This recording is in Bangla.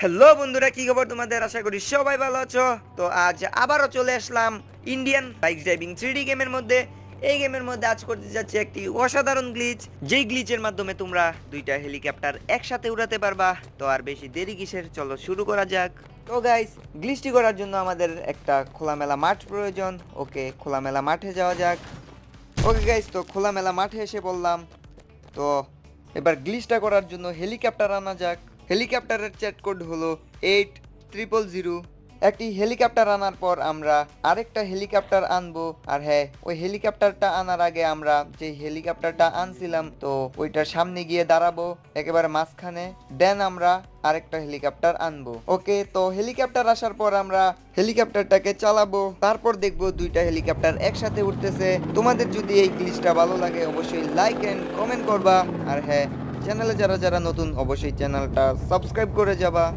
হ্যালো বন্ধুরা, কি খবর তোমাদের? আশা করি সবাই ভালো আছো। তো আজ আবারও চলে আসলাম ইন্ডিয়ান বাইক ড্রাইভিং 3D গেমের মধ্যে। এই গেমের মধ্যে আজ করতে যাচ্ছি একটি অসাধারণ গ্লিচ, যেই গ্লিচের মাধ্যমে তোমরা দুইটা হেলিকপ্টার একসাথে উড়াতে পারবা। তো আর বেশি দেরি কিসের, চলো শুরু করা যাক। তো গাইস, গ্লিচটি করার জন্য আমাদের একটা খোলামেলা মাঠ প্রয়োজন। ওকে, খোলামেলা মাঠে যাওয়া যাক। ওকে গাইস, তো খোলামেলা মাঠে এসে বললাম। তো এবার গ্লিচটা করার জন্য হেলিকপ্টার আনা যাক। হেলিকপ্টারের চ্যাট কোড হলো 8000। একটি হেলিকপ্টার আনার পর আমরা আরেকটা হেলিকপ্টার আনবো। আর হ্যাঁ, ওই হেলিকপ্টারটা আনার আগে আমরা যে হেলিকপ্টারটা আনছিলাম তো ওইটার সামনে গিয়ে দাঁড়াবো একেবারে মাঝখানে, দেন আমরা আরেকটা হেলিকপ্টার আনবো। ওকে, তো হেলিকপ্টার আসার পর আমরা হেলিকপ্টারটাকে চালাবো, তারপর দেখবো দুইটা হেলিকপ্টার একসাথে উঠতেছে। তোমাদের যদি এই গ্লিচটা ভালো লাগে অবশ্যই লাইক এন্ড কমেন্ট করবা। আর হ্যাঁ, চ্যানেলে যারা যারা নতুন অবশ্যই চ্যানেলটা সাবস্ক্রাইব করে যাবা।